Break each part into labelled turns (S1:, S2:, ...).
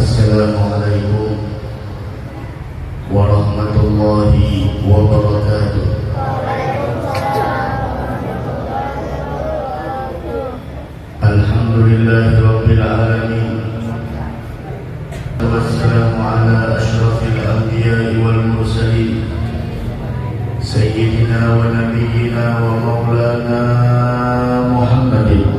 S1: Assalamualaikum warahmatullahi wabarakatuh. Alhamdulillahi rabbil alamin. Wassalamu ala asyrafil anbiya'i wal mursalin sayyidina wa nabiyyina wa maulana Muhammadin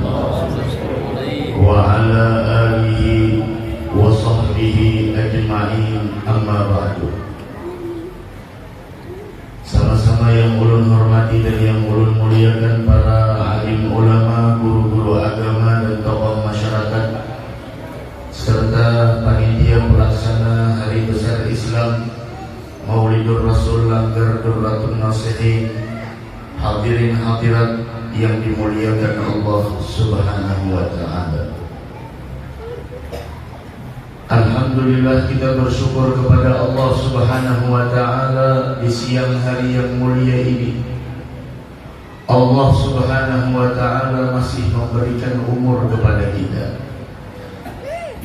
S1: wa ala alihi wa sahbihi ajma'in, amma ba'du. Sama-sama yang ulun hormati dan yang ulun muliakan para alim ulama, guru-guru agama dan tokoh masyarakat serta panitia pelaksana hari besar Islam Maulidur Rasul Langgar Durratun Nasihin, hadirin hadirat yang dimuliakan Allah Subhanahu wa ta'ala. Alhamdulillah, kita bersyukur kepada Allah Subhanahu wa ta'ala di siang hari yang mulia ini. Allah Subhanahu wa ta'ala masih memberikan umur kepada kita,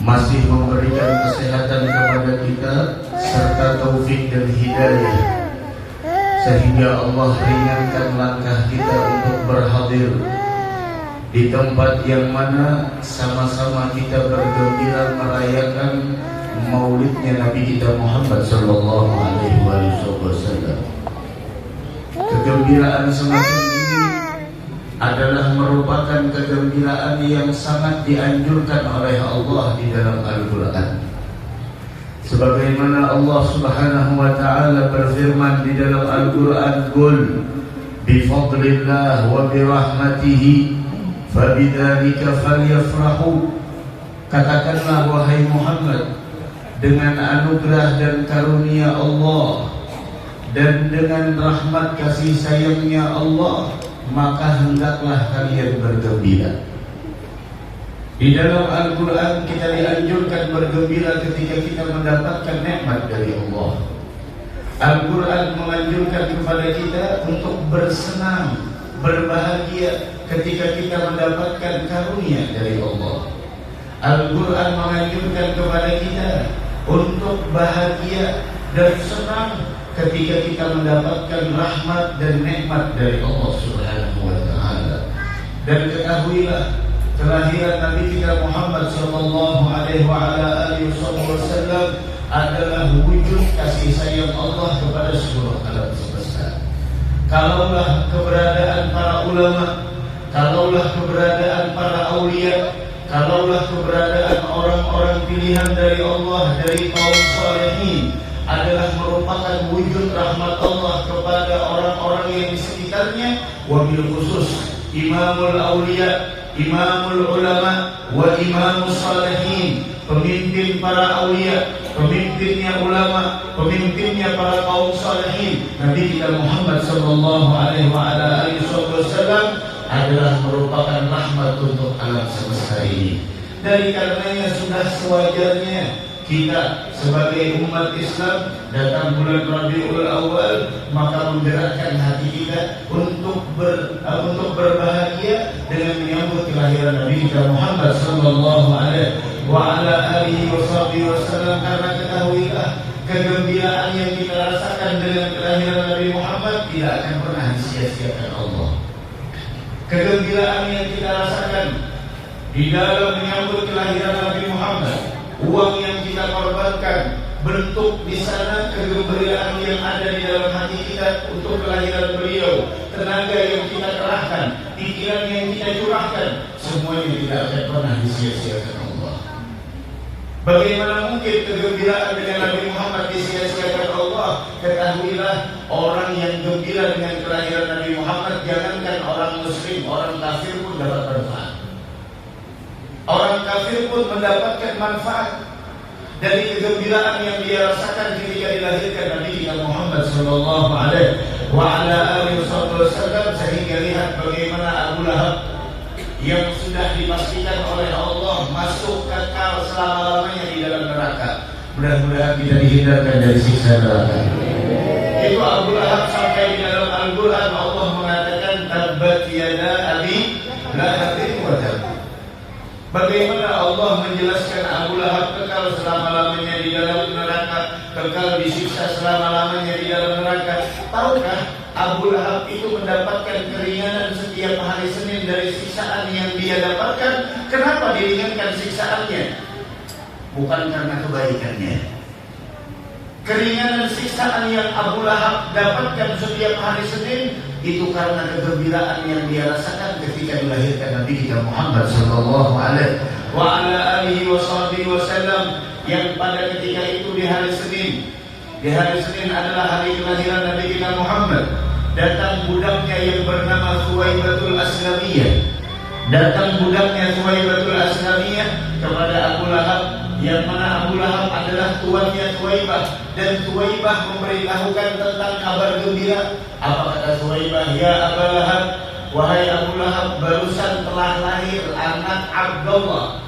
S1: masih memberikan kesehatan kepada kita, serta taufik dan hidayah, sehingga Allah ringankan langkah kita untuk berhadir di tempat yang mana sama-sama kita bergembira merayakan maulidnya Nabi kita Muhammad sallallahu alaihi wasallam. Kegembiraan semacam ini adalah merupakan kegembiraan yang sangat dianjurkan oleh Allah di dalam Al-Quran. Sebagaimana Allah Subhanahu wa ta'ala berfirman di dalam Al-Quran, "Qul bifadlillah wa birahmatihi fabidzalika falyafrahu." Katakanlah wahai Muhammad, dengan anugerah dan karunia Allah dan dengan rahmat kasih sayangnya Allah, maka hendaklah kalian bergembira. Di dalam Al-Quran kita dianjurkan bergembira ketika kita mendapatkan nikmat dari Allah. Al-Quran menganjurkan kepada kita untuk bersenang, berbahagia ketika kita mendapatkan karunia dari Allah. Al-Quran menganjurkan kepada kita untuk bahagia dan senang ketika kita mendapatkan rahmat dan nikmat dari Allah Subhanahu wa ta'ala. Dan ketahuilah, kelahiran Nabi kita Muhammad sallallahu alaihi wasallam adalah wujud kasih sayang Allah kepada seluruh alam semesta. Kalaulah keberadaan para ulama, kalaulah keberadaan para aulia, kalaulah keberadaan orang-orang pilihan dari Allah, dari kaum salihin adalah merupakan wujud rahmat Allah kepada orang-orang yang di sekitarnya, wabil khusus imamul aulia, imamul ulama, wa imamus salihin, pemimpin para aulia, pemimpinnya ulama, pemimpinnya para kaum salihin, Nabi kita Muhammad sallallahu alaihi wasallam adalah merupakan rahmat untuk alam semesta ini. Dari karenanya sudah sewajarnya kita sebagai umat Islam datang bulan Rabiul Awal maka menggerakkan hati kita untuk berbahagia dengan menyambut kelahiran Nabi kita Muhammad sallallahu alaihi wasallam. Karena ketahuilah, kegembiraan yang kita rasakan dengan kelahiran Nabi Muhammad tidak akan pernah disia-siakan Allah. Kegembiraan yang kita rasakan di dalam menyambut kelahiran Nabi Muhammad, uang yang kita korbankan, bentuk di sana kegembiraan yang ada di dalam hati kita untuk kelahiran beliau, tenaga yang kita kerahkan, pikiran yang kita curahkan, semuanya tidak akan pernah disia-siakan Allah. Bagaimana mungkin kegembiraan dengan Nabi Muhammad disia-siakan Allah? Ketahuilah, orang yang gembira dengan kelahiran Nabi Muhammad, jangankan orang muslim, orang kafir pun dapat manfaat. Orang kafir pun mendapatkan manfaat dari kegembiraan yang dia rasakan ketika dilahirkan Nabi kita Muhammad sallallahu alaihi wasallam. Sehingga lihat bagaimana Abu Lahab yang sudah dipastikan oleh Allah masuk kekal selama-lamanya di dalam neraka. Mudah-mudahan kita dihindarkan dari siksa neraka. Itu Abu Lahab sampai di dalam Al-Quran Allah mengatakan tabbat yada abi lahabin wa tab. Bagaimana Allah menjelaskan Abu Lahab kekal selama-lamanya di dalam neraka, kekal disiksa selama-lamanya di dalam neraka. Tahukah Abu Lahab itu mendapatkan keringanan setiap hari Senin dari siksaan yang dia dapatkan? Kenapa diringankan siksaannya? Bukan karena kebaikannya. Keringanan siksaan yang Abu Lahab dapatkan setiap hari Senin itu karena kegembiraan yang dia rasakan ketika dilahirkan Nabi kita Muhammad sallallahu alaihi wasallam, yang pada ketika itu di hari Senin. Di hari Senin adalah hari kelahiran Nabi kita Muhammad. Datang budaknya yang bernama Thuwaibatul Aslamiyah. Datang budaknya Thuwaibatul Aslamiyah kepada Abu Lahab, yang mana Abu Lahab adalah tuannya Thuwaibah, dan Thuwaibah memberitahukan tentang kabar gembira. Apa kata Thuwaibah? Ya Abu Lahab, wahai Abu Lahab, barusan telah lahir anak Abdullah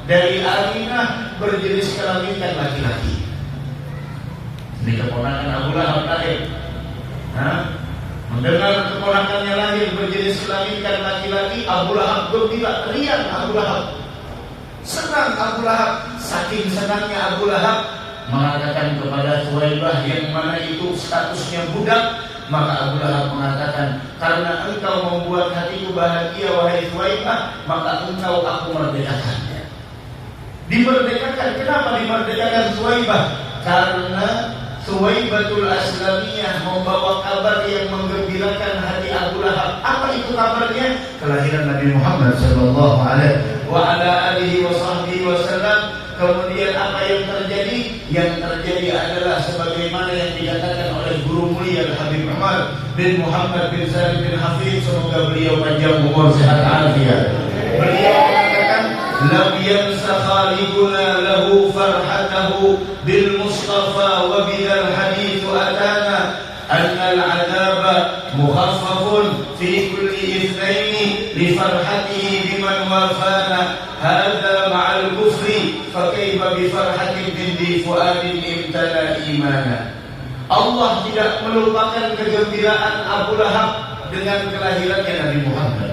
S1: dari Aminah berjenis kelamin laki-laki. Ini keponakan Abu Lahab lahir. Mendengar keponakannya lahir berjenis kelamin laki-laki, Abu Lahab gembira, riang Abu Lahab. Senang Abu Lahab, saking senangnya Abu Lahab mengatakan kepada Thuwaibah yang mana itu statusnya budak, maka Abu Lahab mengatakan, karena engkau membuat hatiku bahagia wahai Thuwaibah, maka engkau aku merdekakannya. Dimerdekakan, kenapa dimerdekakan Thuwaibah? Karena Thuwaibatul Aslamiyah membawa kabar yang menggembirakan hati Abu Lahab. Apa itu kabarnya? Kelahiran Nabi Muhammad sallallahu alaihi wasallam. Kemudian apa yang terjadi? Yang terjadi adalah sebagaimana yang dikatakan oleh guru mulia Habib Umar bin Muhammad bin Salim bin Hafiz, semoga beliau panjang umur sehat afiat. Beliau mengatakan, lam yansa khalibuna lahu farhatahu bil Mustafa wa bidal hadithu atana anna al-'adaba mukhaffafun fi kulli ithnaini li farhatihi biman wafana hadha ma'al kufri fa kaifa bi farhatin bindi fuadin imtala imana. Allah tidak melupakan kegembiraan Abu Lahab dengan kelahirannya Nabi Muhammad.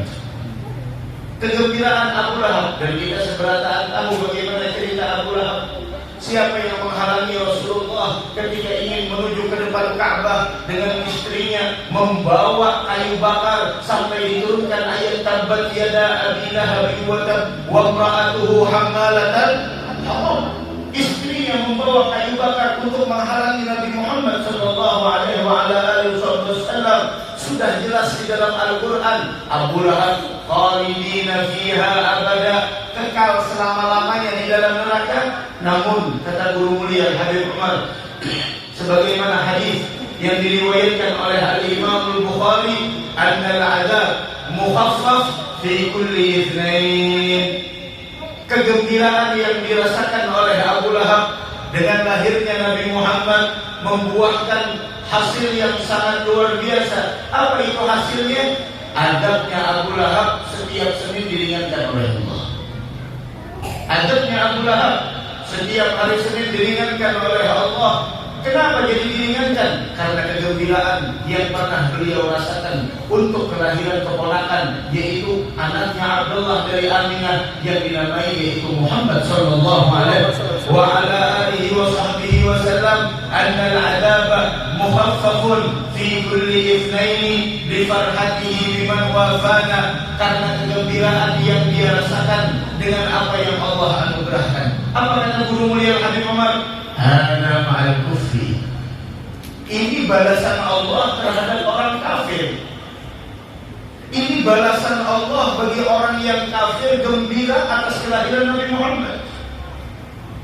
S1: Kegembiraan Abu Lahab, dan kita seberataan tahu bagaimana cerita Abu Lahab. Siapa yang menghalangi Rasulullah ketika ingin menuju ke depan Ka'bah dengan istrinya membawa kayu bakar sampai diturunkan ayat tabbat yada abi lahab wa tab wa imra'atuhu hammalatan hatab. Istrinya membawa kayu bakar untuk menghalangi Nabi Muhammad sallallahu alaihi wasallam. Sudah jelas di dalam Al-Quran, Abu Lahab khalidina fiha abada, kekal selama-lamanya di dalam neraka. Namun kata guru mulia Habib Umar, sebagaimana hadis yang diriwayatkan oleh Al-Imam Al-Bukhari, annal azab mukhaffaf fi kulli ithnain. Kegembiraan yang dirasakan oleh Abu Lahab dengan lahirnya Nabi Muhammad membuahkan hasil yang sangat luar biasa. Apa itu hasilnya? Adabnya Abu Lahab setiap Senin diringankan oleh Allah. Adabnya Abu Lahab setiap hari Senin diringankan oleh Allah. Kenapa jadi diringankan? Karena kegembiraan yang pernah beliau rasakan untuk kelahiran keponakan, yaitu anaknya Abdullah dari Aminah yang dinamai yaitu Muhammad sallallahu alaihi wasallam. Anna al-'adaba mukhaffafun fi kulli ithnaini li farhatihi biman wafana, karena kegembiraan yang dia rasakan dengan apa yang Allah anugerahkan. Apa kata guru mulia Habib Umar? Hada ma'al kufri. Ini balasan Allah terhadap orang kafir. Ini balasan Allah bagi orang yang kafir gembira atas kelahiran Nabi Muhammad.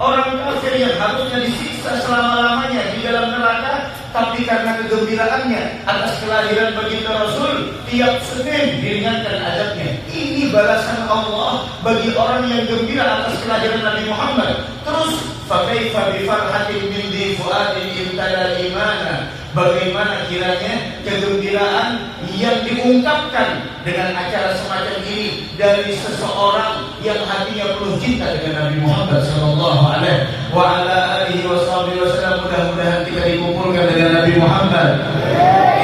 S1: Orang kafir yang harusnya disiksa selama-lamanya di dalam neraka, tapi karena kegembiraannya atas kelahiran baginda Rasul, tiap Senin diringankan azabnya. Ini balasan Allah bagi orang yang gembira atas kelahiran Nabi Muhammad. Terus fakaifa bi farhatin min di fuadin imtala imana. Bagaimana kiranya kegembiraan yang diungkapkan dengan acara semacam ini dari seseorang yang hatinya penuh cinta dengan Nabi Muhammad sallallahu alaihi wasallam. Mudah-mudahan kita dikumpulkan dengan Nabi Muhammad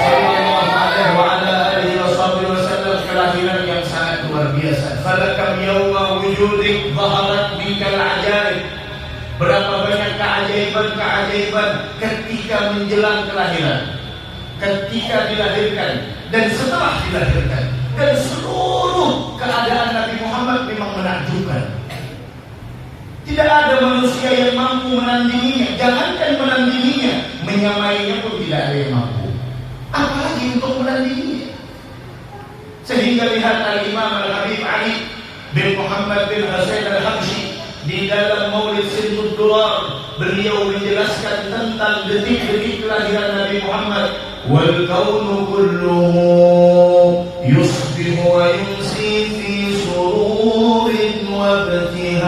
S1: sallallahu alaihi wasallam, kelahiran yang sangat luar biasa. kam yawma wujudik zaharat bikal ajaib. Berapa banyak keajaiban-keajaiban ketika menjelang kelahiran, ketika dilahirkan dan setelah dilahirkan, dan seluruh keadaan Nabi Muhammad memang menakjubkan. Tidak ada manusia yang mampu menandinginya. Jangankan menandinginya, menyamainya pun tidak ada yang mampu, apalagi untuk menandinginya. Sehingga lihat Al-Imam Al-Habib Ali bin Muhammad bin Husain Al-Habsyi di dalam Maulid Sintud Durar, beliau menjelaskan tentang detik-detik kelahiran Nabi Muhammad. Wal kaunu kulluhu yusbihu wa yumsi fi sururin wa ibtihaj.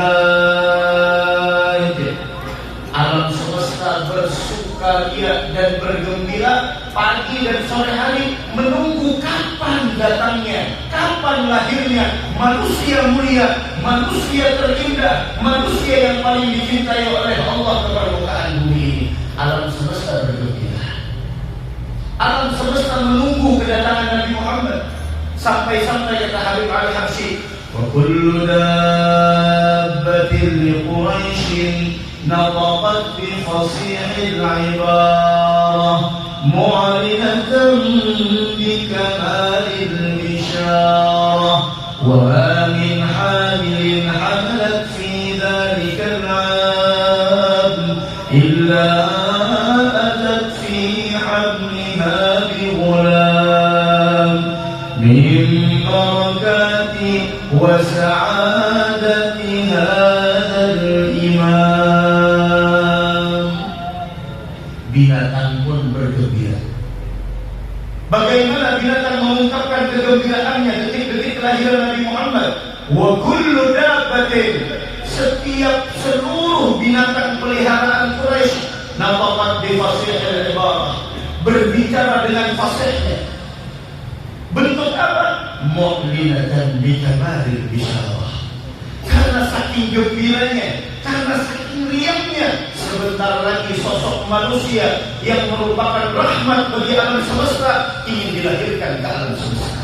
S1: Alam semesta bersukaria dan bergembira pagi dan sore hari, menunggu kapan datangnya, kapan lahirnya manusia mulia, manusia terindah, manusia yang paling dicintai oleh Allah ke permukaan bumi. Alam semesta bergembira, alam semesta menunggu kedatangan Nabi Muhammad. Sampai-sampai kata Habib Ali Habsyi, wa kullu dabbatin li Quraisyin nataqat bi fasihil ibarah mu'alinatan bi kamalil bisharah wa ma min hamilin hamalat fi dhalikal 'am illa atat fi hamliha bi ghulam min barakati wa sa'adati hadzal imam. Binatang pun bergembira. Bagaimana binatang mengungkapkan kegembiraannya detik-detik kelahiran Nabi Muhammad? Wa kullu dabbatin, setiap seluruh binatang peliharaan Quraisy, nafaqat bi fasihil ibarah, berbicara dengan fasihnya. Bentuk apa? Mu'linatan bi kamalil bisyarah. Karena saking gembiranya, karena saking riangnya, sebentar lagi sosok manusia yang merupakan rahmat bagi alam semesta ingin dilahirkan ke alam semesta.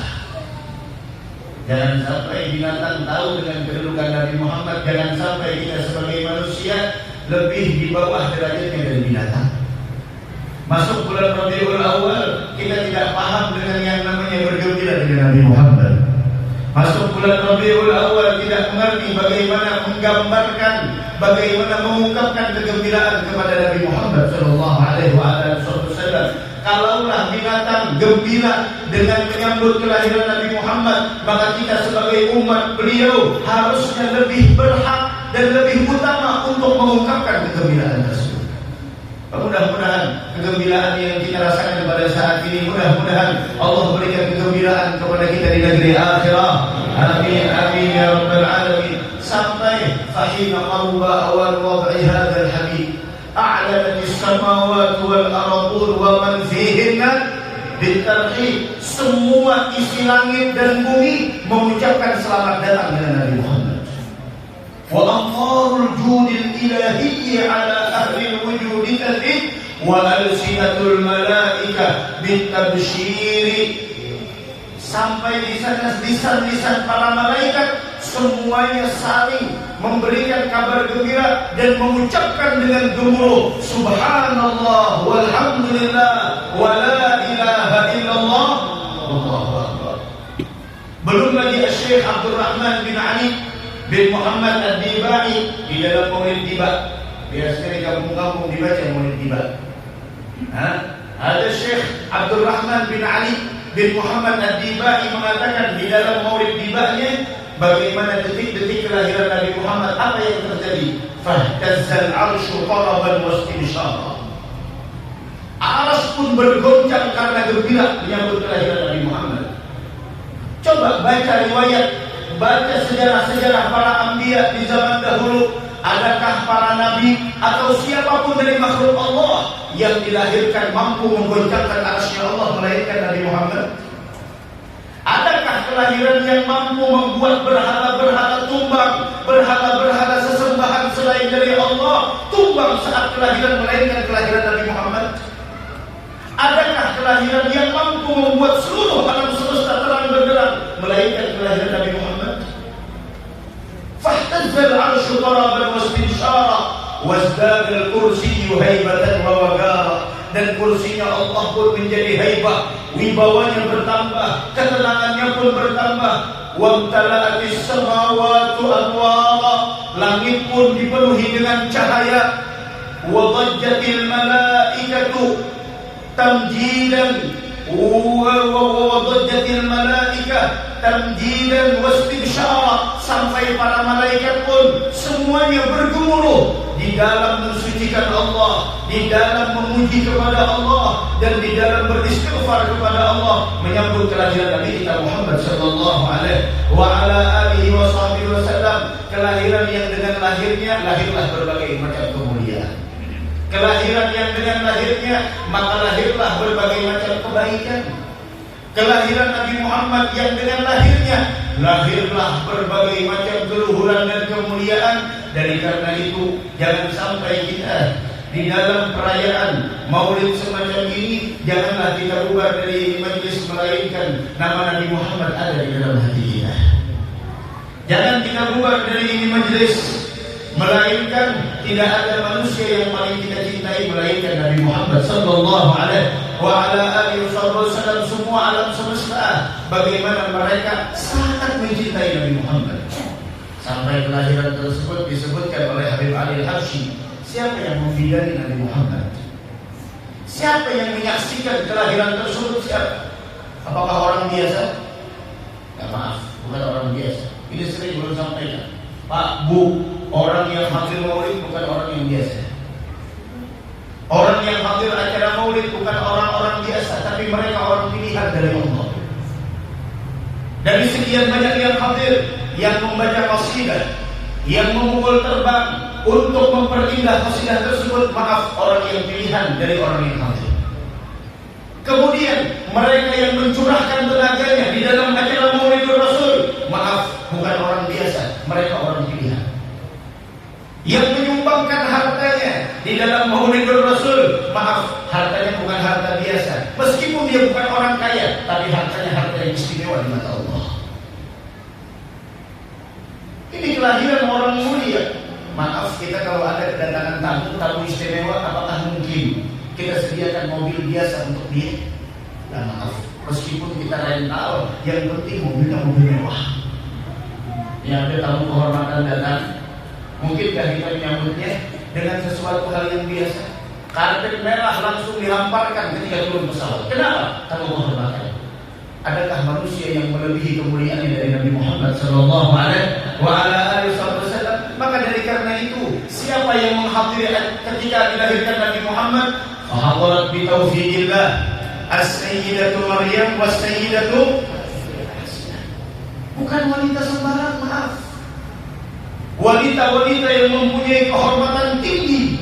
S1: Jangan sampai binatang tahu dengan kedudukan Nabi Muhammad. Jangan sampai kita sebagai manusia lebih di bawah derajatnya dari binatang. Masuk bulan Rabiul Awal, kita tidak paham dengan yang namanya bergembira dengan Nabi Muhammad. Masuk bulan Rabiul Awal, tidak mengerti bagaimana menggambarkan, bagaimana mengungkapkan kegembiraan kepada Nabi Muhammad sallallahu alaihi wasallam. Kalaulah binatang gembira dengan menyambut kelahiran Nabi Muhammad, maka kita sebagai umat beliau harusnya lebih berhak dan lebih utama untuk mengungkapkan kegembiraan tersebut. Mudah-mudahan kegembiraan yang kita rasakan pada saat ini, mudah-mudahan Allah berikan kegembiraan kepada kita di negeri akhirah. Amin amin ya rabbal alamin. Sampai fahina qawwa awal wad'i hadzal habib a'lanat as-samawati wal ardh wa man fihinna bitarhib. Semua isi langit dan bumi mengucapkan selamat datang kepada Nabi Muhammad. Wa anfarul judil ilahiyyi ala ahli wujudi tathid wa alsinatul malaika bitabshiri. Sampai di sana lisan-lisan para malaikat semuanya saling memberikan kabar gembira dan mengucapkan dengan gemuruh subhanallah walhamdulillah wa la ilaha illallah wallahu akbar. Belum lagi Syekh Abdul Rahman bin Ali bin Muhammad Ad-Dibai di dalam Maulid Diba. Biasanya di kampung-kampung dibaca Maulid Diba. Ada Syekh Abdul Rahman bin Ali bin Muhammad Ad-Dibai mengatakan di dalam Maulid Diba-nya bagaimana detik-detik kelahiran Nabi Muhammad, apa yang terjadi? Fahtazzal arsyu taraban wastimsyara. Arsy pun bergoncang karena gembira menyambut kelahiran Nabi Muhammad. Coba baca riwayat, baca sejarah-sejarah para anbiya di zaman dahulu. Adakah para nabi atau siapapun dari makhluk Allah yang dilahirkan mampu menggoncangkan arsy Allah melainkan Nabi Muhammad? Adakah kelahiran yang mampu membuat berhala-berhala tumbang, berhala-berhala sesembahan selain dari Allah tumbang saat kelahiran melainkan kelahiran Nabi Muhammad? Adakah kelahiran yang mampu membuat seluruh alam semesta terang benderang melainkan kelahiran Nabi Muhammad? ihtazzal 'arsyu taraban wastinsyara wasdadal kursiyyu haibatan wa waqara. Dan kursinya Allah pun menjadi haibah, wibawanya bertambah, ketenangannya pun bertambah. Wamtala'atis samawati anwara, langit pun dipenuhi dengan cahaya. Wa dhajjatil malaikatu tamjidan wa dhajjatil malaikah tamjidan wastibsyara, sampai para malaikat pun semuanya bergemuruh di dalam mensucikan Allah, di dalam memuji kepada Allah, dan di dalam beristighfar kepada Allah menyambut kelahiran Nabi kita Muhammad sallallahu alaihi wa ala alihi wasallam. Kelahiran yang dengan lahirnya lahirlah berbagai macam kemuliaan. Kelahiran yang dengan lahirnya maka lahirlah berbagai macam kebaikan. Kelahiran Nabi Muhammad yang dengan lahirnya lahirlah berbagai macam keluhuran dan kemuliaan. Dari karena itu jangan sampai kita di dalam perayaan Maulid semacam ini janganlah kita bubar dari majelis melainkan nama Nabi Muhammad ada di dalam hati kita. Jangan kita bubar dari ini majelis melainkan tidak ada manusia yang paling kita cintai melainkan Nabi Muhammad sallallahu alaihi wa ala alihi wasallam. Semua alam semesta bagaimana mereka sangat mencintai Nabi Muhammad. Sampai kelahiran tersebut disebutkan oleh Habib Ali Al-Habsyi, siapa yang membidani Nabi Muhammad? Siapa yang menyaksikan kelahiran tersebut? Siapa? Apakah orang biasa? Ya maaf, bukan orang biasa. Ini sering belum sampaikan. Pak, Bu, orang yang hadir maulid bukan orang yang biasa. Orang yang hadir acara maulid bukan orang-orang biasa, tapi mereka orang pilihan dari Allah. Dari sekian banyak yang hadir, yang membaca qasidah, yang memukul terbang untuk memperindah qasidah tersebut, maaf, orang yang pilihan dari orang yang hadir. Kemudian mereka yang mencurahkan tenaganya di dalam acara Maulidur Rasul, maaf, bukan orang biasa, mereka orang pilihan. Yang menyumbangkan hartanya di dalam Maulidur Rasul, maaf, hartanya bukan harta biasa. Meskipun dia bukan orang kaya, tapi hartanya harta yang istimewa di mata Allah. Ini kelahiran orang mulia. Maaf, kita kalau ada kedatangan tamu istimewa, apakah mungkin kita sediakan mobil biasa untuk dia? Nah, maaf, meskipun kita rental, yang penting mobilnya mobil mewah. Yang ada tamu kehormatan datang, mungkinkah kita menyambutnya dengan sesuatu hal yang biasa? Karpet merah langsung dihamparkan ketika turun pesawat. Kenapa? Tamu kehormatan. Adakah manusia yang melebihi kemuliaan dari Nabi Muhammad sallallahu alaihi wa ala alihi wasallam? Maka dari karena itu, siapa yang menghadiri ketika dilahirkan Nabi Muhammad? Fahadarat bi taufiqillah as-sayyidatu Maryam was-sayyidatu, bukan wanita sembarang, maaf. Wanita-wanita yang mempunyai kehormatan tinggi,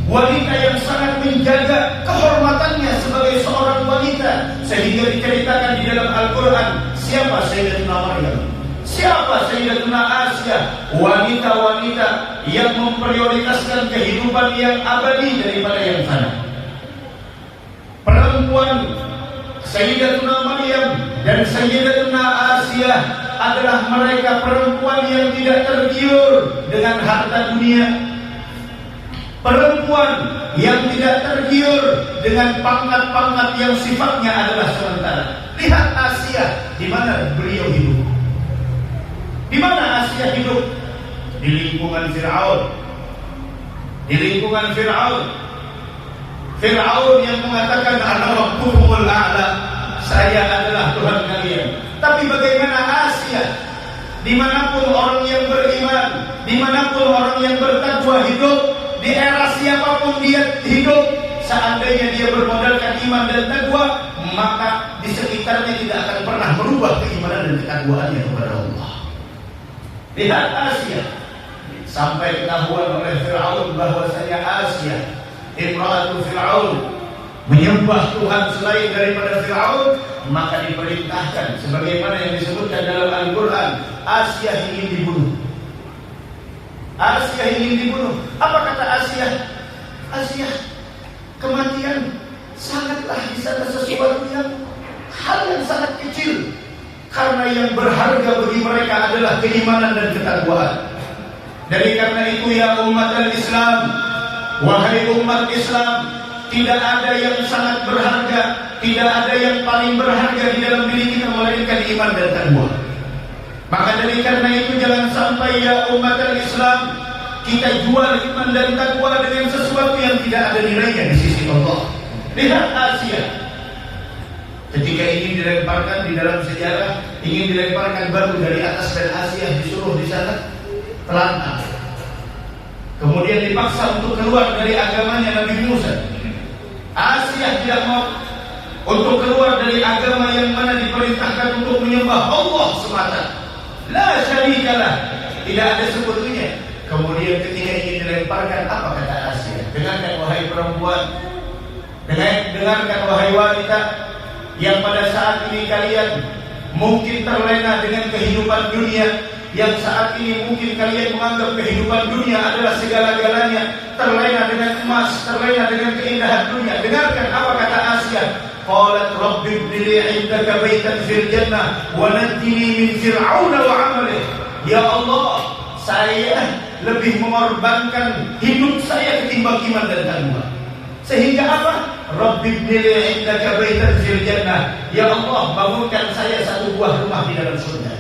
S1: wanita yang sangat menjaga kehormatannya sebagai seorang wanita, sehingga diceritakan di dalam Al-Quran siapa Sayyidatuna Maryam, siapa Sayyidatuna Asia, wanita-wanita yang memprioritaskan kehidupan yang abadi daripada yang fana. Perempuan Sayyidatuna Maryam dan Sayyidatuna Asia adalah mereka perempuan yang tidak tergiur dengan harta dunia, perempuan yang tidak tergiur dengan pangkat-pangkat yang sifatnya adalah sementara. Lihat Asia, di mana beliau hidup? Di mana Asia hidup? Di lingkungan Fir'aun. Di lingkungan Fir'aun. Fir'aun yang mengatakan ana rabbukumul a'la, saya adalah Tuhan kalian. Tapi bagaimana Asia? Dimanapun orang yang beriman, dimanapun orang yang bertakwa hidup, di era siapapun dia hidup, seandainya dia bermodalkan iman dan takwa, maka di sekitarnya tidak akan pernah berubah keimanan dan ketakwaannya kepada Allah. Lihat Asia, sampai ketahuan oleh Fir'aun bahwasanya Asia, imra'atu Fir'aun, menyembah Tuhan selain daripada Fir'aun, maka diperintahkan sebagaimana yang disebutkan dalam Al-Quran, Asia ingin dibunuh. Asia ingin dibunuh. Apa kata Asia? Asia, kematian sangatlah di sana sesuatu yang hal yang sangat kecil, karena yang berharga bagi mereka adalah keimanan dan ketakwaan. Dari karena itu ya umat al-Islam, wahai umat Islam, tidak ada yang sangat berharga, tidak ada yang paling berharga di dalam diri kita melainkan iman dan takwa. Maka dari karena itu jangan sampai ya umat al-Islam kita jual iman dan takwa dengan sesuatu yang tidak ada nilainya di sisi Allah. Lihat Asia, ketika ingin dilemparkan di dalam sejarah, ingin dilemparkan batu dari atas dan Asia disuruh di sana terlantar. Kemudian dipaksa untuk keluar dari agamanya Nabi Musa. Asia tidak mau untuk keluar dari agama yang mana diperintahkan untuk menyembah Allah semata. La syarikalah, tidak ada sekutunya. Kemudian ketika ingin dilemparkan, apa kata Asia? Dengarkan wahai perempuan, dengarkan wahai wanita, yang pada saat ini kalian mungkin terlena dengan kehidupan dunia, yang saat ini mungkin kalian menganggap kehidupan dunia adalah segala-galanya, terlena dengan emas, terlena dengan keindahan dunia. Dengarkan apa kata Asia. Qalat rabbi ibnili 'indaka baitan fil jannah wa najjini min fir'auna wa 'amalihi. Ya Allah, saya lebih mengorbankan hidup saya ketimbang iman dan takwa. Sehingga apa? Rabbi ibnili 'indaka baitan fil jannah. Ya Allah, bangunkan saya satu buah rumah di dalam surga.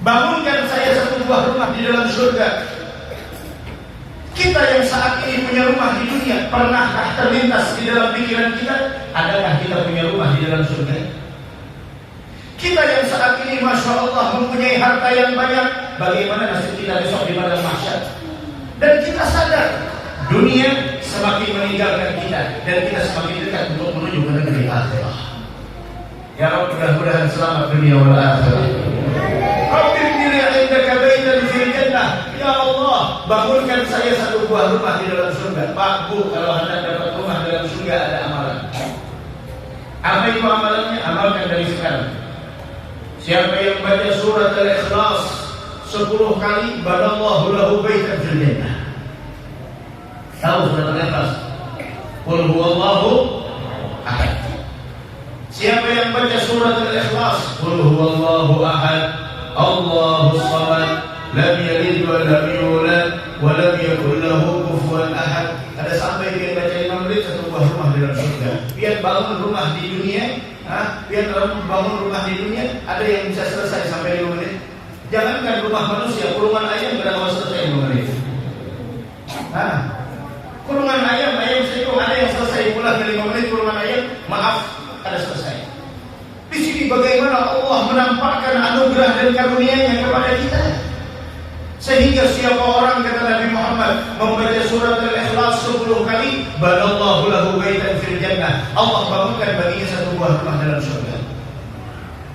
S1: Bangunkan saya satu buah rumah di dalam surga. Kita yang saat ini punya rumah di dunia, pernahkah terlintas di dalam pikiran kita, adakah kita punya rumah di dalam surga? Kita yang saat ini Masya Allah mempunyai harta yang banyak, bagaimana nasib kita besok di padang mahsyar? Dan kita sadar dunia semakin meninggalkan kita, dan kita semakin dekat untuk menuju ke negeri akhirah. Ya Rabb, mudah-mudahan selamat dunia wal akhirah. Ya Allah, bangunkan saya satu buah rumah di dalam surga. Pak, Bu, kalau hendak dapat rumah dalam surga ada amalan. Apa itu amalannya? Amalkan dari sekarang. Siapa yang baca surat Al-Ikhlas 10 kali, banallahu lahu baitan fil jannah. Tahu surat Al-Ikhlas? Qul huwallahu ahad. Siapa yang baca surat Al-Ikhlas, Qul huwallahu ahad, Allahus samad, lam yalid wa lam yulad wa lam yakul lahu kufuwan ahad. Ada sampai dia baca 5 menit satu buah rumah di dalam surga. Biar bangun rumah di dunia, biar bangun rumah di dunia, ada yang bisa selesai sampai 5 menit. Jangankan rumah manusia, kurungan ayam berapa selesai 5 menit. Kurungan ayam seekor ada yang selesai pulang dari 5 menit kurungan ayam, maaf, ada selesai. Di sini bagaimana Allah menampakkan anugerah dan karunia-Nya kepada kita. Sehingga siapa orang, kata Nabi Muhammad, membaca surat Al-Ikhlas 10 kali, banallahu lahu baitan fil jannah, Allah bangunkan baginya satu buah rumah dalam surga.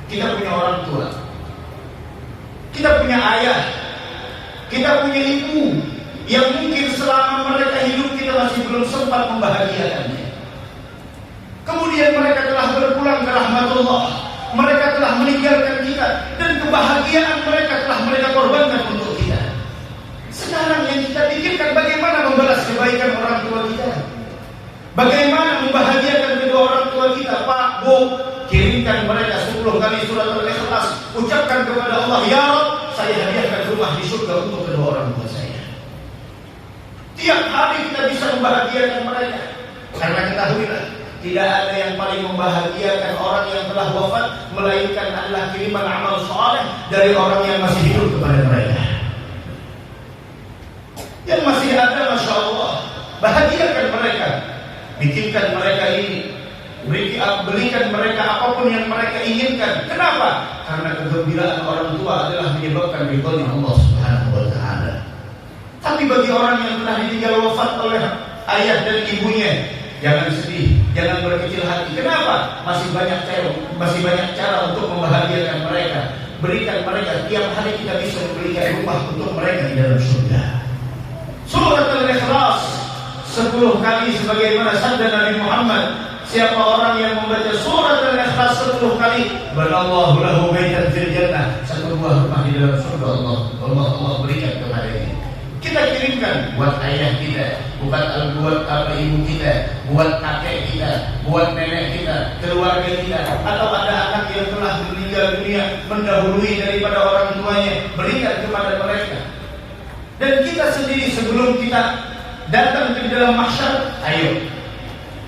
S1: Kita punya orang tua, kita punya ayah, kita punya ibu, yang mungkin selama mereka hidup kita masih belum sempat membahagiakannya. Kemudian mereka telah berpulang ke rahmatullah, mereka telah meninggalkan kita, dan kebahagiaan mereka telah mereka korbankan untuk kita. Sekarang yang kita pikirkan bagaimana membalas kebaikan orang tua kita, bagaimana membahagiakan kedua orang tua kita. Pak, Bu, kirimkan mereka 10 kali surat Al-Ikhlas, ucapkan kepada Allah, ya Rabb, saya hadiahkan rumah di surga untuk kedua orang tua saya. Tiap hari kita bisa membahagiakan mereka. Karena ketahuilah, tidak ada yang paling membahagiakan orang yang telah wafat, melainkan adalah kiriman amal saleh dari orang yang masih hidup kepada mereka. Yang masih ada, Masya Allah, bahagiakan mereka, bikinkan mereka ini, berikan mereka apapun yang mereka inginkan. Kenapa? Karena kegembiraan orang tua adalah menyebabkan ridhonya Allah Subhanahu wa Ta'ala. Tapi bagi orang yang telah ditinggal wafat oleh ayah dan ibunya, jangan sedih, jangan berkecil hati. Kenapa? Masih banyak cara untuk membahagiakan mereka. Berikan mereka, tiap hari kita bisa memberikan rumah untuk mereka di dalam surga. Surat Al-Ikhlas 10 kali sebagaimana sabda Nabi Muhammad, siapa orang yang membaca surat Al-Ikhlas 10 kali, banallahu lahu baitan fil jannah, satu buah rumah di dalam surga Allah berikan kepadanya. Kita kirimkan buat ayah kita, buat ibu kita, buat kakek kita, buat nenek kita, keluarga kita, atau ada anak yang telah meninggal dunia mendahului daripada orang tuanya, berikan kepada mereka. Dan kita sendiri sebelum kita datang ke dalam mahsyar, ayo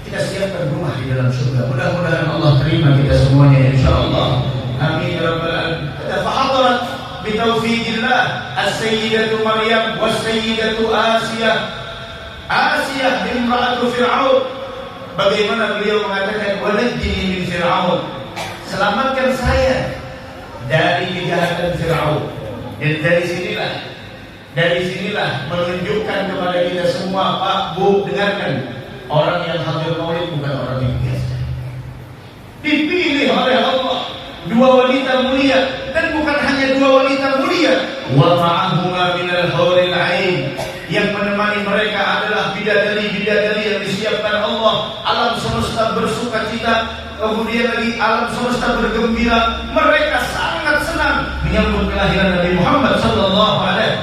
S1: kita siapkan rumah di dalam surga. Mudah-mudahan Allah terima kita semuanya insyaallah. Amin ya rabbal alamin. Fahadarat bitaufiqillah as-sayyidatu Maryam was-sayyidatu Asiyah imra'atu Fir'aun. Bagaimana beliau mengatakan walajini min Fir'aun, selamatkan saya dari kejahatan Fir'aun. Dan dari sinilah menunjukkan kepada kita semua, Pak, Bu, dengarkan, orang yang hadir maulid bukan orang yang biasa. Dipilih oleh Allah dua wanita mulia, dan bukan hanya dua wanita mulia, wa ma'ahuma minal huril 'ain, yang menemani mereka adalah bidadari-bidadari yang disiapkan Allah. Alam semesta bersuka cita, kemudian lagi alam semesta bergembira. Mereka sangat senang menyambut kelahiran Nabi Muhammad sallallahu alaihi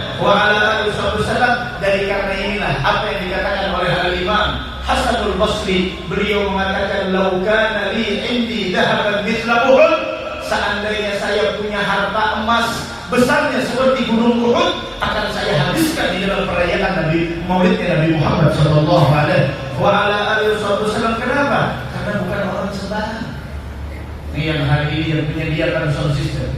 S1: wasallam. Dari karena inilah apa yang dikatakan oleh Al-Imam Hasanul Basri. Beliau mengatakan, "Lau kana li indi dhahaban mithla Uhud," seandainya saya punya harta emas besarnya seperti gunung Uhud, akan saya habiskan di dalam perayaan Maulidnya Nabi Muhammad sallallahu alaihi wasallam. Kenapa? Karena bukan orang sembarang. Ini yang hari ini yang menyediakan sound system,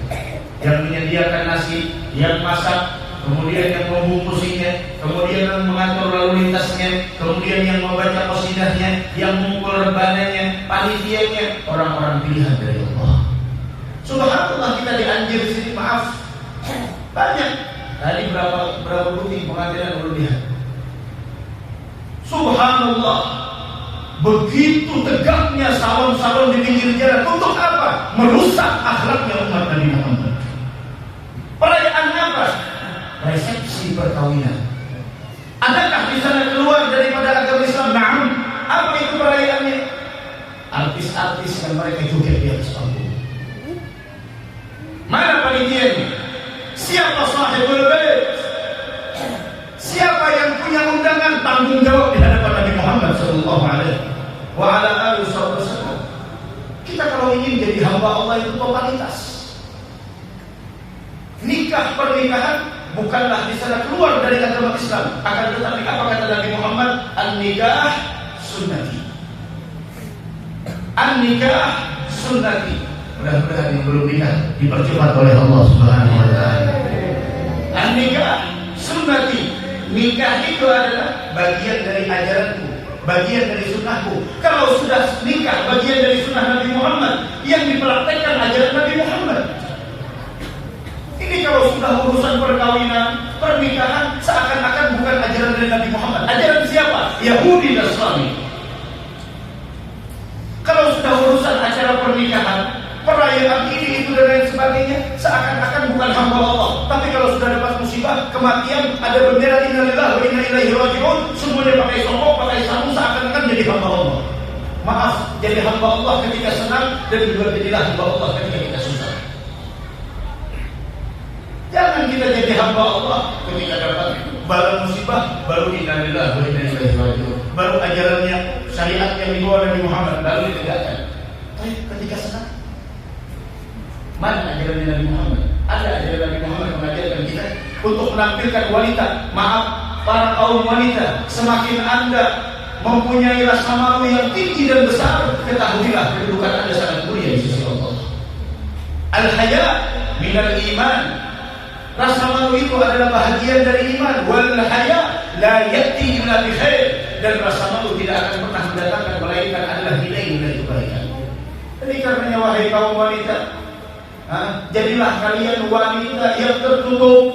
S1: yang menyediakan nasi, yang masak, kemudian yang membungkusinya, kemudian yang mengatur lalu lintasnya, kemudian yang membaca qasidahnya, yang mengumpul rebananya, panitianya, orang-orang pilihan dari Allah. Subhanallah, kita dianjur di sini, maaf, banyak. Tadi berapa bukti pengadilan belum lihat. Subhanallah, begitu tegaknya salon-salon di pinggir jalan. Untuk apa? Merusak akhlaknya umat Nabi Muhammad. Perayaan apa? Resepsi perkawinan. Adakah di sana keluar daripada agama Islam? Naam. Apa itu perayaannya? Artis-artis yang mereka joget di atas panggung. Mana panitianya? Siapa sahibul bait? Siapa yang punya undangan? Tanggung jawab di hadapan Nabi Muhammad sallallahu alaihi wasallam. Kita kalau ingin jadi hamba Allah itu totalitas. Nikah pernikahan bukanlah di sana keluar dari agama Islam, akan tetapi apa kata Nabi Muhammad? An-nikah sunnati. An-nikah sunnati. Mudah-mudahan yang belum nikah dipercepat oleh Allah Subhanahu wa taala. An-nikah sunnati. Nikah itu adalah bagian dari ajaranku, bagian dari sunnahku. Kalau sudah nikah bagian dari sunnah Nabi Muhammad, yang dipraktekkan ajaran Nabi Muhammad. Ini kalau sudah urusan perkawinan, pernikahan, seakan-akan bukan ajaran dari Nabi Muhammad. Ajaran siapa? Yahudi dan Nasrani. Kalau sudah urusan acara pernikahan, perayaan ini, itu dan lain sebagainya, seakan-akan bukan hamba Allah. Tapi kalau sudah dapat musibah, kematian, ada bendera innalillahi wa inna ilaihi raji'un, semuanya pakai songkok, pakai sapu, seakan-akan jadi hamba Allah. Maaf, jadi hamba Allah ketika senang, dan juga jadilah hamba Allah ketika kita susah. Jangan kita jadi hamba Allah ketika dapat bala musibah, baru innalillahi wa inna ilaihi raji'un, baru ajarannya, syariat yang dibawa Nabi Muhammad lalu ditegakkan. Tapi ketika senang, mana ajaran Nabi Muhammad? Ada ajaran Nabi Muhammad mengajarkan kita untuk menampilkan wanita. Maaf, para kaum wanita, semakin Anda mempunyai rasa malu yang tinggi dan besar, ketahuilah kedudukan Anda sangat mulia di sisi Allah. Al-haya minal iman. Rasa malu itu adalah bahagian dari iman. Wal haya la ya'ti illa bi khair. Dan rasa malu tidak akan pernah mendatangkan melainkan adalah nilai-nilai kebaikan. Jadi karenanya wahai kaum wanita, jadilah kalian wanita yang tertutup.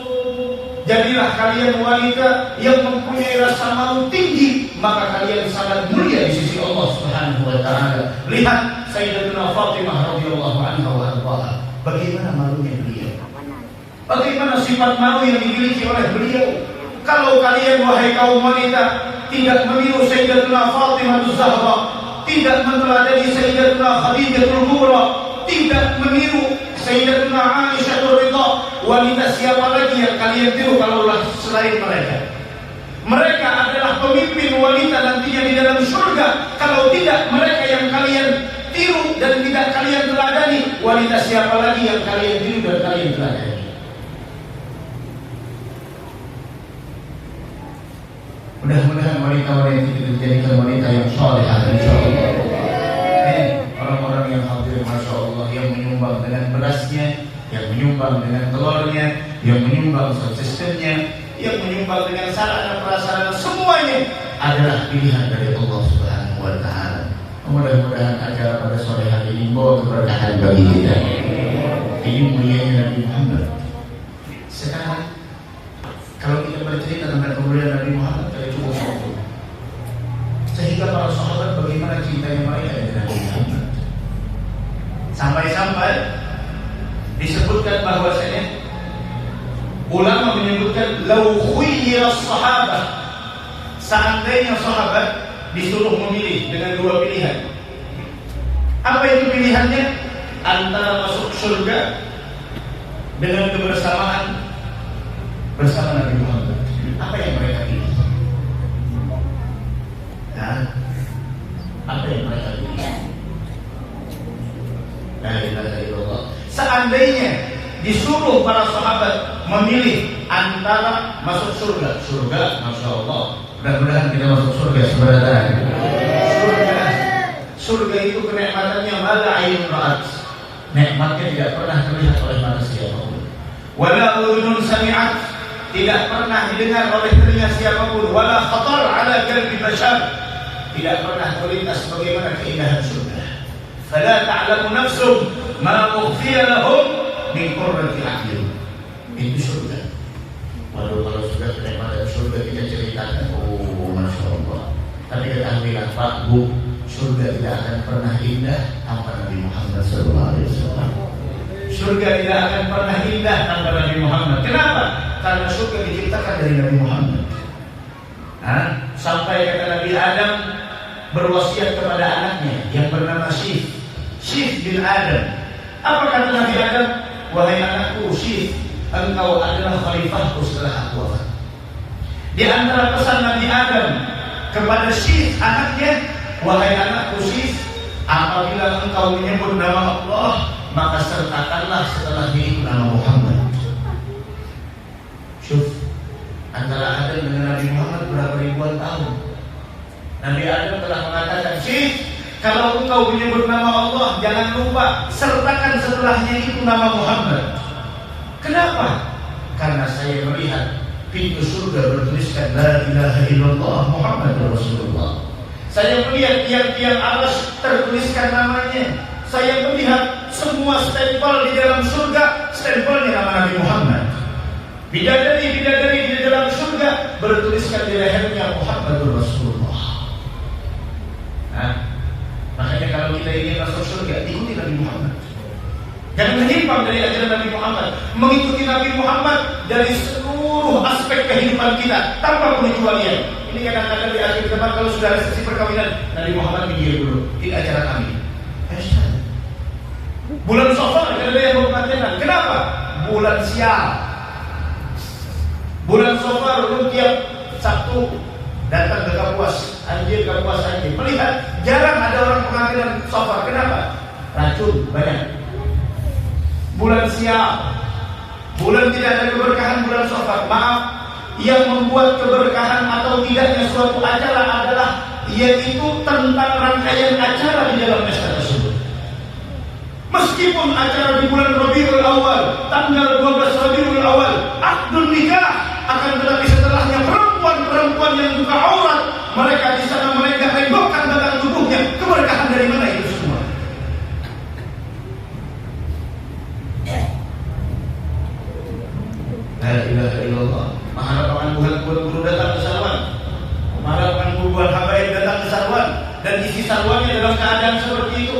S1: Jadilah kalian wanita yang mempunyai rasa malu tinggi, maka kalian sangat mulia di sisi Allah Subhanahu wa taala. Lihat Sayyidatuna Fatimah radhiyallahu anha wa ardaha. Bagaimana malunya beliau? Bagaimana sifat malu yang dimiliki oleh beliau? Kalau kalian wahai kaum wanita tidak meniru Sayyidatuna Fatimah az-Zahra, tidak meneladani Sayyidatuna Khadijatul Kubra, tidak meniru Sayyidatuna Aisyah Ridha, wanita siapa lagi yang kalian tiru kalau selain mereka? Mereka adalah pemimpin wanita nantinya di dalam surga. Kalau tidak mereka yang kalian tiru dan tidak kalian teladani, wanita siapa lagi yang kalian tiru dan kalian teladani? Mudah-mudahan wanita-wanita itu dijadikan wanita yang salehah insyaallah. Orang-orang yang hadir masya Allah, yang menyumbang dengan berasnya, yang menyumbang dengan telurnya, yang menyumbang sistemnya, yang menyumbang dengan sarana prasarana, semuanya adalah pilihan dari Allah Subhanahu wa taala. Mudah-mudahan acara pada sore hari ini membawa keberkahan bagi kita. Ini mulianya Nabi Muhammad. Sekarang kalau kita bercerita tentang kemuliaan Nabi Muhammad, kita cukup satu. Sehingga para sahabat bagaimana cintanya mereka dengan Nabi Muhammad. Sampai-sampai disebutkan bahwasanya ulama menyebutkan lau khuyyira sahabat, seandainya sahabat disuruh memilih dengan dua pilihan. Apa itu pilihannya? Antara masuk surga dengan kebersamaan bersama Nabi Muhammad. Apa yang mereka pilih? Apa yang mereka pilih? La ilaha illallah. Seandainya disuruh para sahabat memilih antara masuk surga, masya Allah, mudah-mudahan kita masuk surga sebentar. Surga itu kenikmatannya mala ainun ra'at, nikmatnya tidak pernah terlihat oleh mata siapapun. Wala udhun sami'at, tidak pernah didengar oleh telinga siapapun. Wala khatar ala qalbi bashar, tidak pernah terlintas bagaimana keindahan surga. Fala ta'lamu nafsum ma ukhfiya lahum min qurrati a'yun. Itu surga. Waduh, kalau sudah kenikmatan surga kita ceritakan, oh masya Allah. Tapi ketahuilah Pak Bu, surga tidak akan pernah indah tanpa Nabi Muhammad SAW. Surga tidak akan pernah indah tanpa Nabi Muhammad. Kenapa? Karena surga diciptakan dari Nabi Muhammad. Sampai kata Nabi Adam berwasiat kepada anaknya yang bernama Syith bin Adam. Apa kata Nabi Adam? Wahai anakku Syith, engkau adalah khalifahku setelah aku wafat. Di antara pesan Nabi Adam kepada Syith anaknya, wahai anakku Syith, apabila engkau menyebut nama Allah, maka sertakanlah setelahnya itu nama Muhammad. Syuf, antara Adam dengan Nabi Muhammad berapa ribuan tahun. Nabi Adam telah mengatakan, Syith, kalau engkau menyebut nama Allah, jangan lupa sertakan setelahnya itu nama Muhammad. Kenapa? Karena saya melihat pintu surga bertuliskan La ilaha illallah Muhammadur Rasulullah. Saya melihat tiang-tiang aras tertuliskan namanya. Saya melihat semua stempel di dalam surga, stempelnya nama Nabi Muhammad. Bidadari-bidadari di dalam surga bertuliskan di lehernya Muhammadur Rasulullah. Makanya kalau kita ingin masuk surga, ikuti Nabi Muhammad. Jangan menyimpang dari ajaran Nabi Muhammad. Mengikuti Nabi Muhammad dari seluruh aspek kehidupan kita tanpa pengecualian. Ini kadang-kadang di akhir zaman kalau sudah ada sesi perkawinan, Nabi Muhammad minggir dulu. Ini acara kami. Bulan Safar ada yang berpatenan. Kenapa? Bulan sial. Bulan Safar lu tiap Sabtu datang ke Kapuas, anjir Kapuas anjir. Melihat jarang ada orang pengambilan Safar. Kenapa? Racun banyak. Bulan sial, bulan tidak ada keberkahan bulan Safar. Maaf, yang membuat keberkahan atau tidaknya suatu acara adalah yaitu tentang rangkaian acara di dalam pesta tersebut. Meskipun acara di bulan Rabiul Awal, tanggal 12 Rabiul Awal, akdun nikah, akan tetapi setelahnya perempuan-perempuan yang buka aurat, mereka di sana menegak-negokkan batang tubuhnya. Keberkahan dari mana itu semua? La ilaha illallah. Mengharapkan bulan-bulan datang ke sarwan, mengharapkan bulan habaib datang ke sarwan, dan isi sarwannya dalam keadaan seperti itu.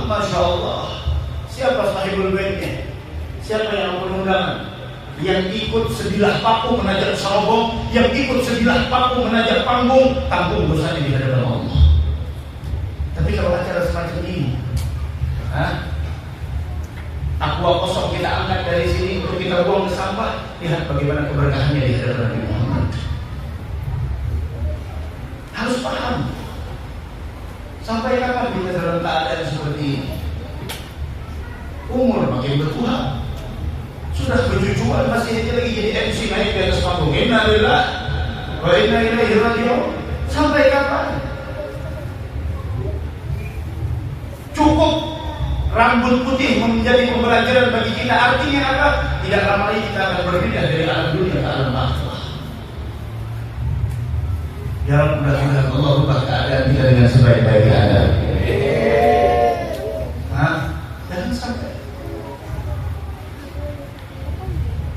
S1: Masya Allah. Siapa sahibul baitnya? Siapa yang berundangan? Yang ikut sebilah paku menajak serobong, yang ikut sebilah paku menajak panggung, tanggung dosanya di hadapan Allah. Tapi kalau acara semacam ini, aqua kosong kita angkat dari sini untuk kita buang ke sampah, lihat bagaimana keberkahannya di hadapan Nabi Muhammad. Harus paham. Sampai kapan kita dalam keadaan seperti ini? Umur makin berkurang, Sudah berjujuan masih aja lagi jadi MC naik di atas panggung. Inna lillahi wa inna ilaihi raji'un. Sampai kapan? Cukup rambut putih menjadi pembelajaran bagi kita. Artinya apa? Tidak lama lagi kita akan berpindah dari alam dunia ke alam akhirat. Ya Rabb, mudah-mudahan Allah ubah keadaan kita dengan sebaik-baik keadaan. Jangan sampai.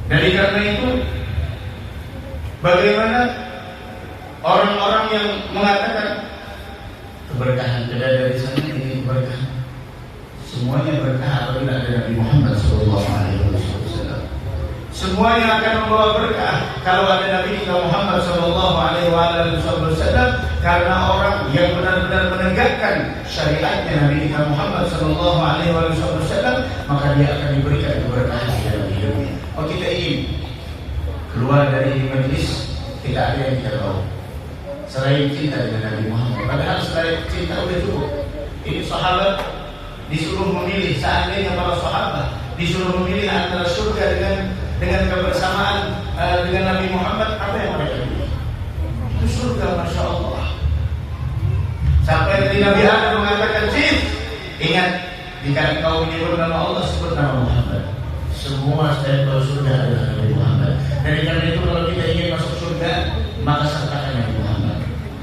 S1: Dari karena itu, bagaimana orang-orang yang mengatakan keberkahan dari sana ini keberkahan, semuanya berkah apabila ada Nabi Muhammad SAW. Semuanya akan membawa berkah kalau ada Nabi kita Muhammad SAW, karena orang yang benar-benar menegakkan syariatnya Nabi kita Muhammad SAW, maka dia akan diberikan keberkahan dalam hidupnya. Oh, kita ingin keluar dari majlis, tidak ada yang kita tahu selain cinta dengan Nabi Muhammad. Padahal selain cinta sudah cukup. Ini sahabat disuruh memilih, seandainya para sahabat disuruh memilih antara surga dengan kebersamaan dengan Nabi Muhammad, apa yang mereka pilih? Itu surga, Masya Allah. Sampai dari Nabi Adam mengatakan, Cip, ingat, jika engkau menyebut nama Allah, sebut nama Muhammad. Semua stempel surga adalah Nabi Muhammad. Dari karena itu kalau kita ingin masuk surga, maka sertakan Nabi Muhammad.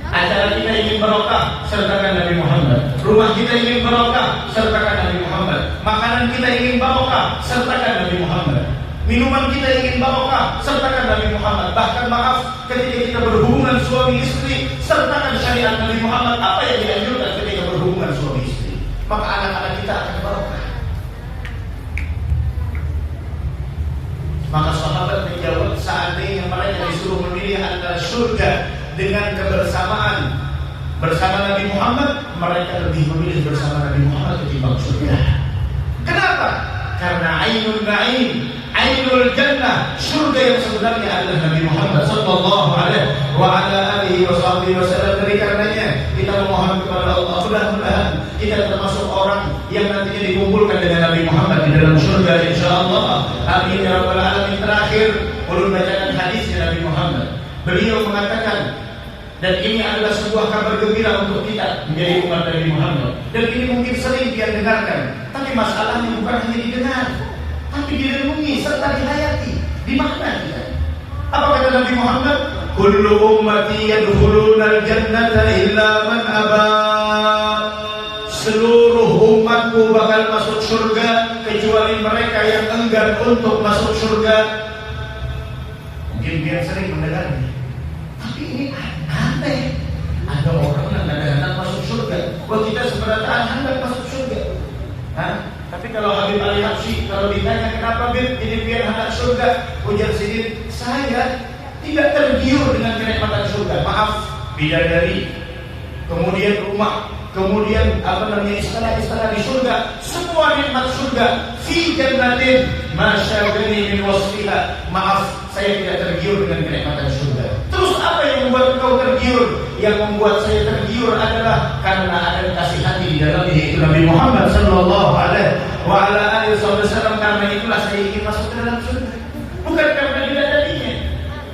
S1: Acara kita ingin barokah, sertakan Nabi Muhammad. Rumah kita ingin barokah, sertakan Nabi Muhammad. Makanan kita ingin barokah, sertakan Nabi Muhammad. Minuman kita ingin barokah, sertakan Nabi Muhammad. Bahkan maaf, ketika kita berhubungan suami istri, sertakan syariat Nabi Muhammad. Apa yang dianjurkan ketika berhubungan suami istri, maka anak-anak kita akan barokah. Maka sahabat menjawab, seandainya mereka disuruh memilih antara surga dengan kebersamaan bersama Nabi Muhammad, mereka lebih memilih bersama Nabi Muhammad ketimbang surga. Kenapa? Karena ainul na'im, ainul jannah, surga yang sebenarnya adalah Nabi Muhammad sallallahu alaihi wasallam. Dari karenanya kita memohon kepada Allah, mudah-mudahan kita termasuk orang yang nantinya dikumpulkan dengan Nabi Muhammad di dalam surga insyaallah. Amin ya rabbal alamin. Terakhir, ulun bacakan hadisnya Nabi Muhammad. Beliau mengatakan, dan ini adalah sebuah kabar gembira untuk kita menjadi umat Nabi Muhammad. Dan ini mungkin sering dia dengarkan, tapi masalahnya bukan hanya didengar, tapi direnungi serta dihayati. Di mana kita? Apa kata Nabi Muhammad? Kullu ummati yadkhulunal jannata illa man aba. Seluruh umatku bakal masuk surga kecuali mereka yang enggan untuk masuk surga. Mungkin biar sering mendengarnya, tapi ini aneh. Ada orang yang hendak masuk surga. Buat kita sebenarnya hendak masuk surga. Tapi kalau Habib Ali Habsyi, kalau ditanya kenapa Bib ini biar hendak surga, ujar Sidin, saya tidak tergiur dengan kenikmatan surga. Maaf, bidadari, kemudian rumah, kemudian istana-istana di surga, semua nikmat surga. Fi jannatin masyagani min wasfiha. Maaf, saya tidak tergiur dengan kenikmatan surga. Terus apa yang membuat engkau tergiur? Yang membuat saya tergiur adalah karena ada kasih hati di dalamnya, yaitu Nabi Muhammad sallallahu alaihi wasallam. Karena itulah saya ingin masuk ke dalam surga, bukan karena bidadarinya.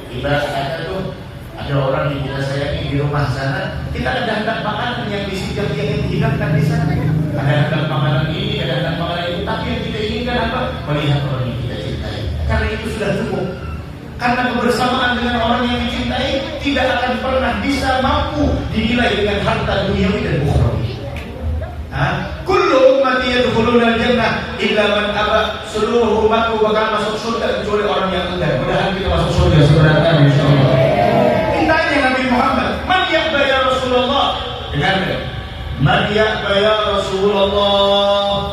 S1: Kita kata tuh, ada orang yang kita sayangi di rumah sana, kita ada hendak makanan yang disijak yang dihidangkan di sana. Ada hendak makanan ini, ada hendak makanan itu, tapi yang kita inginkan apa? Melihat orang yang kita cintai. Karena itu sudah cukup. Karena kebersamaan dengan orang yang dicintai tidak akan pernah bisa mampu dinilai dengan harta duniawi dan ukhrawi. Kullu ummati yadkhulunal jannah illa man aba. Seluruh umatku bakal masuk surga kecuali orang yang enggan. Mudah-mudahan kita masuk surga sebenarnya insyaallah. Tanya Nabi Muhammad, man ya'ba ya Rasulullah? Dengar, man ya'ba ya Rasulullah.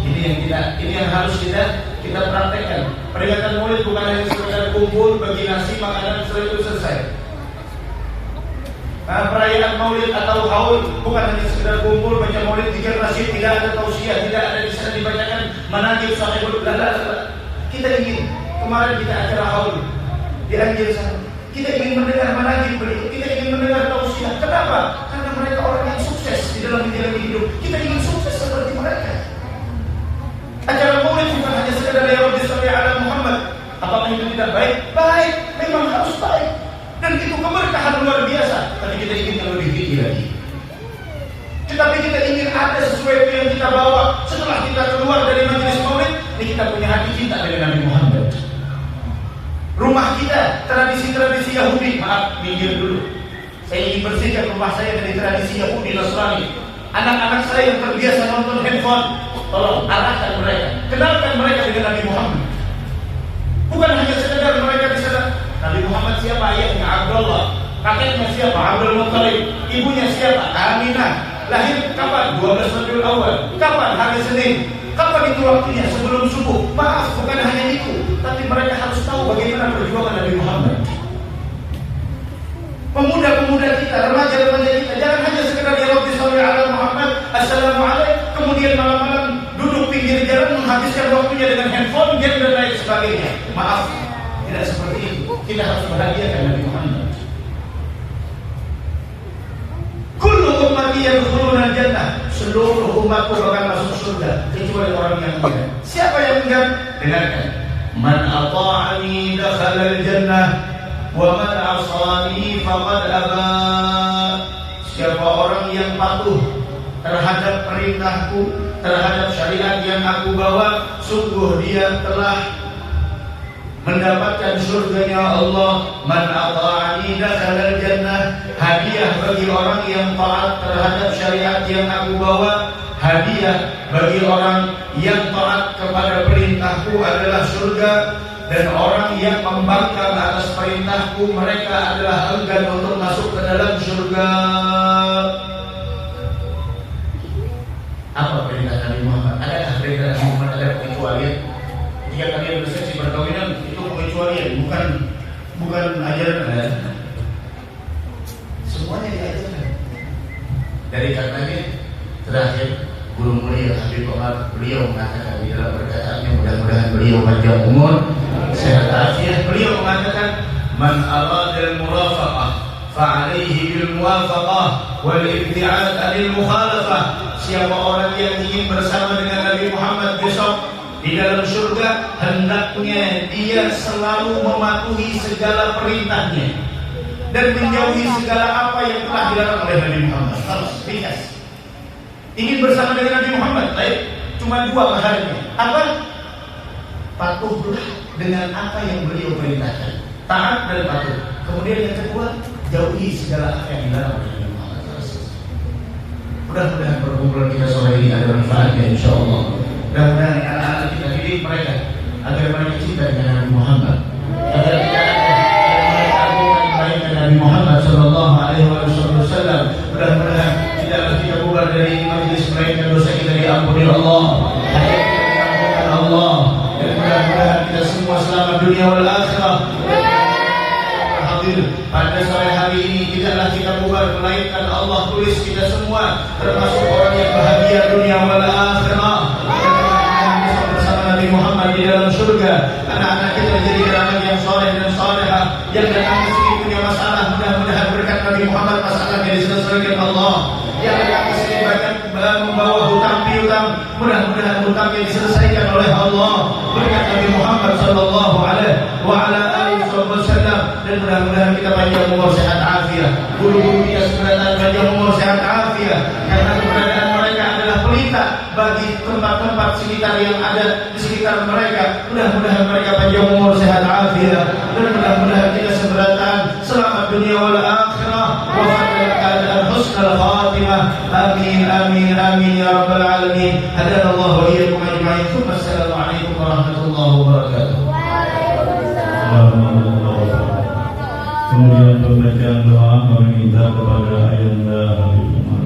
S1: Ini yang harus kita praktekkan. Peringatan Maulid bukan hanya sekedar kumpul, bagi nasi, makanan, setelah itu selesai. Perayaan Maulid atau haul bukan hanya sekedar kumpul, baca Maulid, zikir nasyid, tidak ada tausiah, tidak ada di sana dibacakan manaqib sahibul bla. Kita ingin, kemarin kita acara haul di Anjir sana, kita ingin mendengar manaqib beliau, kita ingin mendengar tausiah. Kenapa? Karena mereka orang yang sukses di dalam menjalani hidup. Kita ingin sukses seperti mereka. Acara Maulid bukan hanya sekedar ya Rabbi shalli ala Muhammad. itu tidak baik? Baik, memang harus baik. Dan itu keberkahan luar biasa. Tapi kita ingin yang lebih tinggi lagi. Tetapi kita ingin ada sesuatu yang kita bawa setelah kita keluar dari majelis maulid. Ini kita punya hati cinta dengan Nabi Muhammad. Rumah kita tradisi-tradisi Yahudi. Maaf, minggir dulu. Saya ingin bersihkan rumah saya dari tradisi Yahudi Nasrani. Anak-anak saya yang terbiasa nonton handphone, tolong arahkan mereka, kenalkan mereka dengan Nabi Muhammad. Bukan hanya sekedar mereka bisa Nabi Muhammad siapa, ayahnya Abdullah, kakeknya siapa, Abdul Muttalib, ibunya siapa, Aminah, lahir kapan, 12 Rabiul Awal, kapan, hari Senin, kapan itu waktunya, sebelum subuh. Maaf, bukan hanya itu, tapi mereka harus tahu bagaimana perjuangan Nabi Muhammad. Pemuda-pemuda kita, remaja-remaja kita, jangan hanya sekedar ya Rabbi sholli ala Muhammad, assalamualaikum, kemudian malam-malam duduk pinggir jalan menghabiskan waktunya dengan handphone, game dan lain sebagainya. Maaf, tidak seperti itu. Kita harus bahagiakan Nabi Muhammad. Kullu ummati yadkhuluna jannah, seluruh umatku akan masuk surga kecuali orang yang enggan. Siapa yang enggan? Dengarkan. Man ata'ani dakhala al-jannah wa man 'asani faqad aba. Siapa orang yang patuh terhadap perintahku, terhadap syariat yang aku bawa, sungguh dia telah mendapatkan surganya Allah. Man ata'ani dakhala al-jannah, hadiah bagi orang yang taat terhadap syariat yang aku bawa, hadiah bagi orang yang taat kepada perintahku adalah surga. Dan orang yang membangkang atas perintahku, mereka adalah enggan untuk masuk ke dalam surga. Apa perintah Nabi Muhammad? Adakah perintah Nabi Muhammad ada pengecualian? Jika kalian berseksi perkawinan, itu pengecualian, bukan ajaran. Semuanya diajarkan. Dari katanya terakhir Guru mulia Habib Omar, beliau mengatakan di dalam perkataannya, mudah-mudahan beliau panjang umur, sehat afiat. Beliau mengatakan, man aradal murafaqah fa'alaihi bil muwafaqah wal ibti'ad anil mukhalafah. Siapa orang yang ingin bersama dengan Nabi Muhammad besok di dalam surga, hendaknya dia selalu mematuhi segala perintahnya dan menjauhi segala apa yang telah dilarang oleh Nabi Muhammad. Harus ringkas. Ingin bersama dengan Nabi Muhammad, baik, cuma dua mahalnya. Apa? Patuhlah dengan apa yang beliau perintahkan, taat dan patuh. Kemudian yang kedua, jauhi segala apa yang dilarang oleh Nabi Muhammad. Mudah-mudahan perkumpulan kita sore ini ada manfaatnya, insyaallah. Mudah-mudahan anak-anak kita didik mereka agar mereka cinta dengan Nabi Muhammad, agar kita kebaikan Nabi Muhammad sallallahu alaihi wasallam. Mudah-mudahan tidaklah kita bubar dari majlis mereka, dosa kita diampuni Allah, hajat kita diampunkan Allah, dan mudah-mudahan kita semua selamat dunia wal akhirah. Hadir pada sore hari ini, tidaklah kita bubar melainkan Allah tulis kita semua termasuk orang yang bahagia dunia wal akhirah. Nabi Muhammad di dalam surga. Anak-anak kita menjadi anak yang soleh dan solehah, yang datang ke sini punya masalah, mudah-mudahan berkat Nabi Muhammad masalahnya diselesaikan Allah. Yang datang ke sini banyak membawa hutang piutang, mudah-mudahan hutangnya diselesaikan oleh Allah berkat Nabi Muhammad sallallahu alaihi wa ala alihi wasallam. Dan mudah-mudahan kita panjang umur sehat afiat, guru-guru kita sebenarnya panjang umur sehat afiat, karena keberadaan mereka adalah pelita bagi tempat-tempat sekitar yang ada di sekitar mereka. Mudah-mudahan mereka panjang umur sehat afiat, dan mudah-mudahan kita seberatan selamat dunia wal akhirah wa dalam keadaan husnul khatimah. Amin amin amin ya rabbal alamin. Hadanallahu wa iyyakum ajma'in. Assalamualaikum warahmatullahi wabarakatuh.
S2: Kemudian pembacaan doa meminta kepada Ayanda Habib Umar.